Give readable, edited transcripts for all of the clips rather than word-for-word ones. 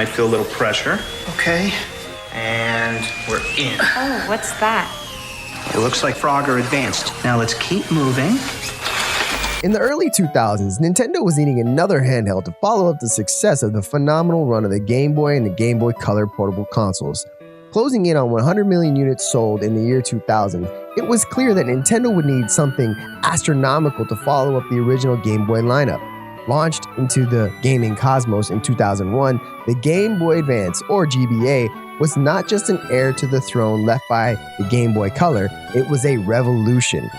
might feel a little pressure. Okay, and we're in. Oh, what's that? It looks like Frogger advanced. Now let's keep moving. In the early 2000s, Nintendo was needing another handheld to follow up the success of the phenomenal run of the Game Boy and the Game Boy Color portable consoles. Closing in on 100 million units sold in the year 2000, it was clear that Nintendo would need something astronomical to follow up the original Game Boy lineup. Launched into the gaming cosmos in 2001, the Game Boy Advance, or GBA, was not just an heir to the throne left by the Game Boy Color, it was a revolution.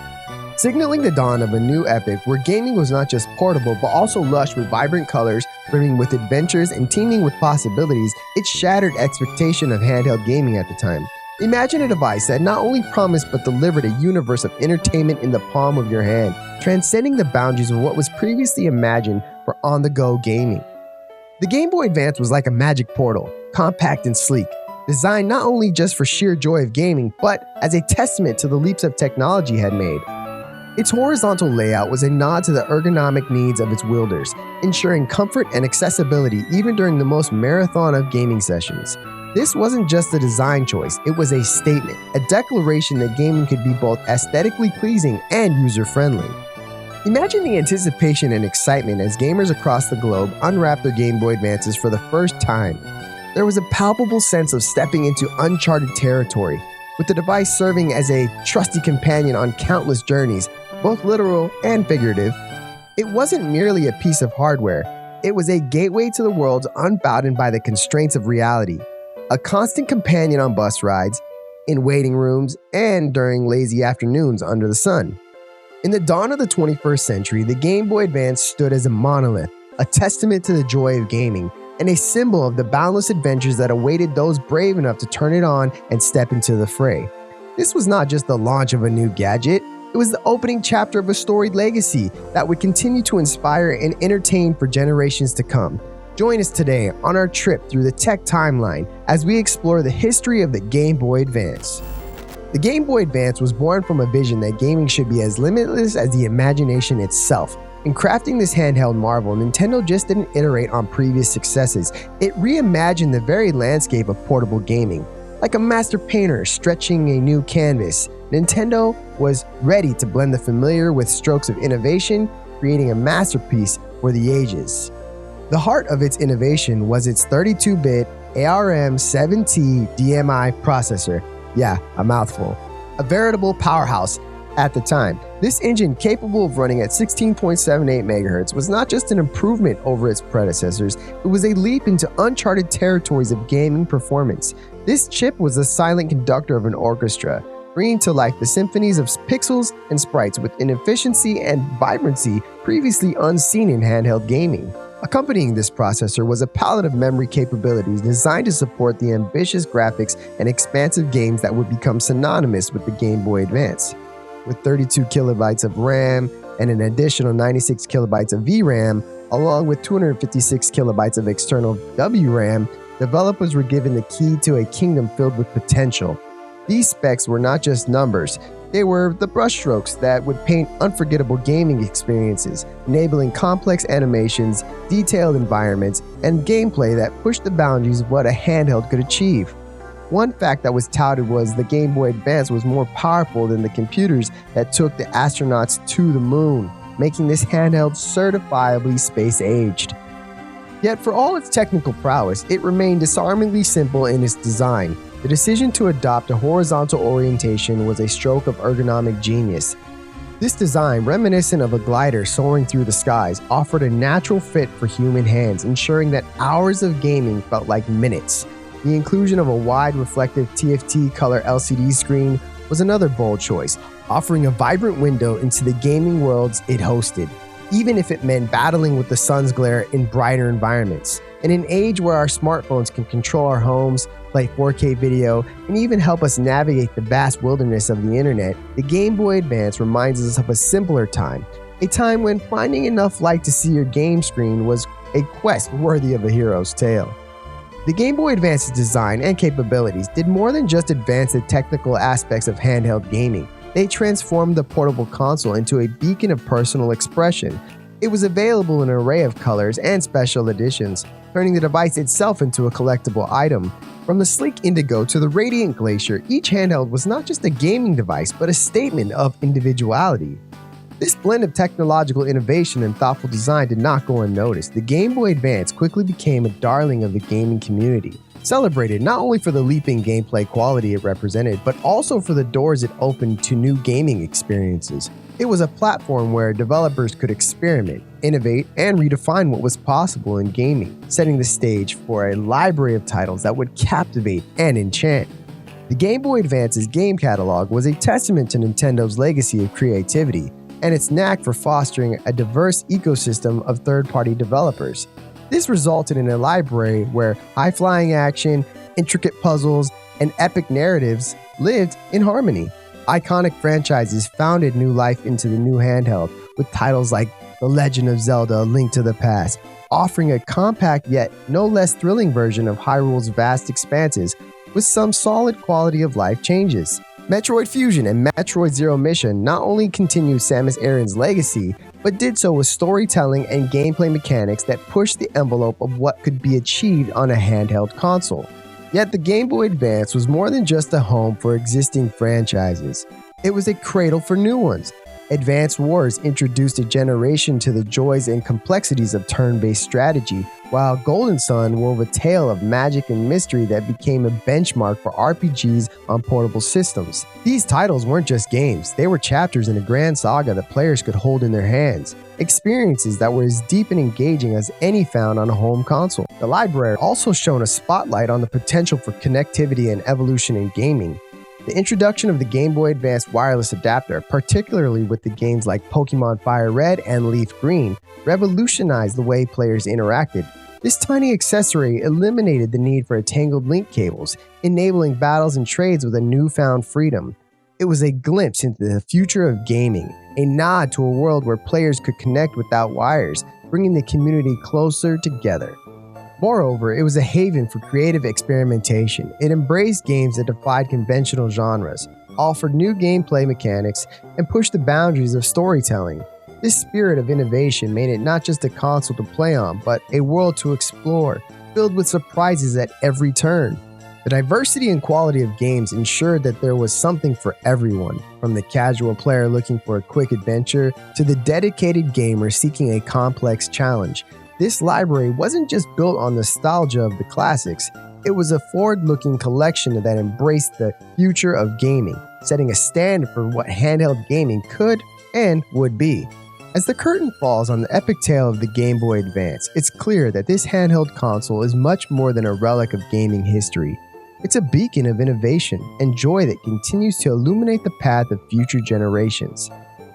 Signaling the dawn of a new epoch where gaming was not just portable but also lush with vibrant colors, brimming with adventures and teeming with possibilities, it shattered expectation of handheld gaming at the time. Imagine a device that not only promised but delivered a universe of entertainment in the palm of your hand, transcending the boundaries of what was previously imagined for on-the-go gaming. The Game Boy Advance was like a magic portal, compact and sleek, designed not only just for sheer joy of gaming, but as a testament to the leaps of technology had made. Its horizontal layout was a nod to the ergonomic needs of its wielders, ensuring comfort and accessibility even during the most marathon of gaming sessions. This wasn't just a design choice, it was a statement, a declaration that gaming could be both aesthetically pleasing and user-friendly. Imagine the anticipation and excitement as gamers across the globe unwrapped their Game Boy Advances for the first time. There was a palpable sense of stepping into uncharted territory, with the device serving as a trusty companion on countless journeys, both literal and figurative. It wasn't merely a piece of hardware, it was a gateway to the world unbounded by the constraints of reality, a constant companion on bus rides, in waiting rooms, and during lazy afternoons under the sun. In the dawn of the 21st century, the Game Boy Advance stood as a monolith, a testament to the joy of gaming, and a symbol of the boundless adventures that awaited those brave enough to turn it on and step into the fray. This was not just the launch of a new gadget, it was the opening chapter of a storied legacy that would continue to inspire and entertain for generations to come. Join us today on our trip through the tech timeline as we explore the history of the Game Boy Advance. The Game Boy Advance was born from a vision that gaming should be as limitless as the imagination itself. In crafting this handheld marvel, Nintendo just didn't iterate on previous successes, it reimagined the very landscape of portable gaming. Like a master painter stretching a new canvas, Nintendo was ready to blend the familiar with strokes of innovation, creating a masterpiece for the ages. The heart of its innovation was its 32-bit ARM7T DMI processor. Yeah, a mouthful. A veritable powerhouse at the time. This engine, capable of running at 16.78 MHz, was not just an improvement over its predecessors, it was a leap into uncharted territories of gaming performance. This chip was the silent conductor of an orchestra, bringing to life the symphonies of pixels and sprites with an efficiency and vibrancy previously unseen in handheld gaming. Accompanying this processor was a palette of memory capabilities designed to support the ambitious graphics and expansive games that would become synonymous with the Game Boy Advance. With 32 kilobytes of RAM and an additional 96 kilobytes of VRAM, along with 256 kilobytes of external WRAM, developers were given the key to a kingdom filled with potential. These specs were not just numbers, they were the brushstrokes that would paint unforgettable gaming experiences, enabling complex animations, detailed environments, and gameplay that pushed the boundaries of what a handheld could achieve. One fact that was touted was the Game Boy Advance was more powerful than the computers that took the astronauts to the moon, making this handheld certifiably space-aged. Yet for all its technical prowess, it remained disarmingly simple in its design. The decision to adopt a horizontal orientation was a stroke of ergonomic genius. This design, reminiscent of a glider soaring through the skies, offered a natural fit for human hands, ensuring that hours of gaming felt like minutes. The inclusion of a wide reflective TFT color LCD screen was another bold choice, offering a vibrant window into the gaming worlds it hosted, even if it meant battling with the sun's glare in brighter environments. In an age where our smartphones can control our homes, play 4K video, and even help us navigate the vast wilderness of the internet, the Game Boy Advance reminds us of a simpler time, a time when finding enough light to see your game screen was a quest worthy of a hero's tale. The Game Boy Advance's design and capabilities did more than just advance the technical aspects of handheld gaming. They transformed the portable console into a beacon of personal expression. It was available in an array of colors and special editions, turning the device itself into a collectible item. From the sleek Indigo to the Radiant Glacier, each handheld was not just a gaming device, but a statement of individuality. This blend of technological innovation and thoughtful design did not go unnoticed. The Game Boy Advance quickly became a darling of the gaming community, celebrated not only for the leaping gameplay quality it represented, but also for the doors it opened to new gaming experiences. It was a platform where developers could experiment, innovate, and redefine what was possible in gaming, setting the stage for a library of titles that would captivate and enchant. The Game Boy Advance's game catalog was a testament to Nintendo's legacy of creativity and its knack for fostering a diverse ecosystem of third-party developers. This resulted in a library where high-flying action, intricate puzzles, and epic narratives lived in harmony. Iconic franchises founded new life into the new handheld, with titles like The Legend of Zelda: A Link to the Past, offering a compact yet no less thrilling version of Hyrule's vast expanses with some solid quality of life changes. Metroid Fusion and Metroid Zero Mission not only continued Samus Aran's legacy, but did so with storytelling and gameplay mechanics that pushed the envelope of what could be achieved on a handheld console. Yet the Game Boy Advance was more than just a home for existing franchises. It was a cradle for new ones. Advance Wars introduced a generation to the joys and complexities of turn-based strategy, while Golden Sun wove a tale of magic and mystery that became a benchmark for RPGs on portable systems. These titles weren't just games, they were chapters in a grand saga that players could hold in their hands, experiences that were as deep and engaging as any found on a home console. The library also shone a spotlight on the potential for connectivity and evolution in gaming. The introduction of the Game Boy Advance wireless adapter, particularly with the games like Pokemon Fire Red and Leaf Green, revolutionized the way players interacted. This tiny accessory eliminated the need for tangled link cables, enabling battles and trades with a newfound freedom. It was a glimpse into the future of gaming, a nod to a world where players could connect without wires, bringing the community closer together. Moreover, it was a haven for creative experimentation. It embraced games that defied conventional genres, offered new gameplay mechanics, and pushed the boundaries of storytelling. This spirit of innovation made it not just a console to play on, but a world to explore, filled with surprises at every turn. The diversity and quality of games ensured that there was something for everyone, from the casual player looking for a quick adventure to the dedicated gamer seeking a complex challenge. This library wasn't just built on nostalgia of the classics, it was a forward-looking collection that embraced the future of gaming, setting a standard for what handheld gaming could and would be. As the curtain falls on the epic tale of the Game Boy Advance, it's clear that this handheld console is much more than a relic of gaming history. It's a beacon of innovation and joy that continues to illuminate the path of future generations.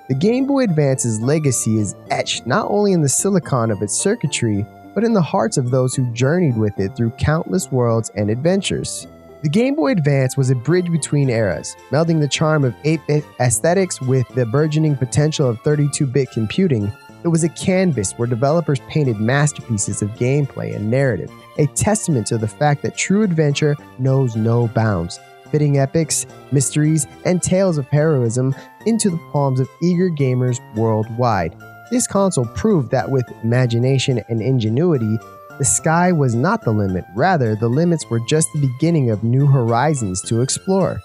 The Game Boy Advance's legacy is etched not only in the silicon of its circuitry, but in the hearts of those who journeyed with it through countless worlds and adventures. The Game Boy Advance was a bridge between eras, melding the charm of 8-bit aesthetics with the burgeoning potential of 32-bit computing. It was a canvas where developers painted masterpieces of gameplay and narrative, a testament to the fact that true adventure knows no bounds, fitting epics, mysteries, and tales of heroism into the palms of eager gamers worldwide. This console proved that with imagination and ingenuity, the sky was not the limit, rather the limits were just the beginning of new horizons to explore.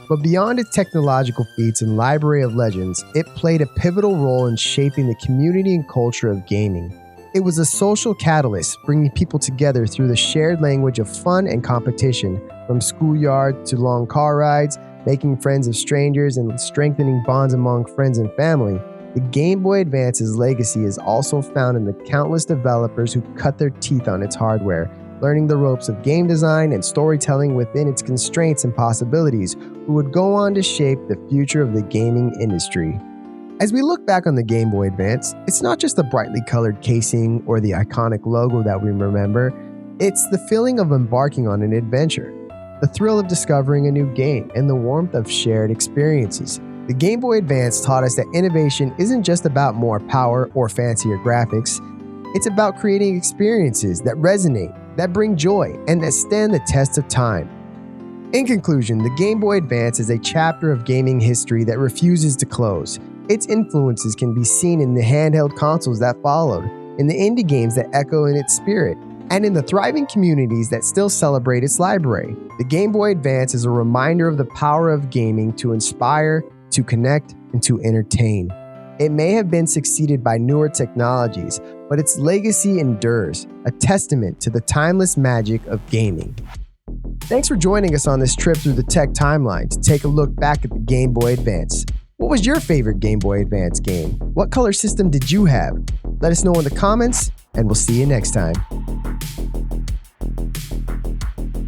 But beyond its technological feats and library of legends, it played a pivotal role in shaping the community and culture of gaming. It was a social catalyst, bringing people together through the shared language of fun and competition, from schoolyard to long car rides, making friends of strangers and strengthening bonds among friends and family. The Game Boy Advance's legacy is also found in the countless developers who cut their teeth on its hardware, learning the ropes of game design and storytelling within its constraints and possibilities, who would go on to shape the future of the gaming industry. As we look back on the Game Boy Advance, it's not just the brightly colored casing or the iconic logo that we remember, it's the feeling of embarking on an adventure, the thrill of discovering a new game, and the warmth of shared experiences. The Game Boy Advance taught us that innovation isn't just about more power or fancier graphics, it's about creating experiences that resonate, that bring joy, and that stand the test of time. In conclusion, the Game Boy Advance is a chapter of gaming history that refuses to close. Its influences can be seen in the handheld consoles that followed, in the indie games that echo in its spirit, and in the thriving communities that still celebrate its library. The Game Boy Advance is a reminder of the power of gaming to inspire, to connect, and to entertain. It may have been succeeded by newer technologies, but its legacy endures, a testament to the timeless magic of gaming. Thanks for joining us on this trip through the tech timeline to take a look back at the Game Boy Advance. What was your favorite Game Boy Advance game? What color system did you have? Let us know in the comments, and we'll see you next time.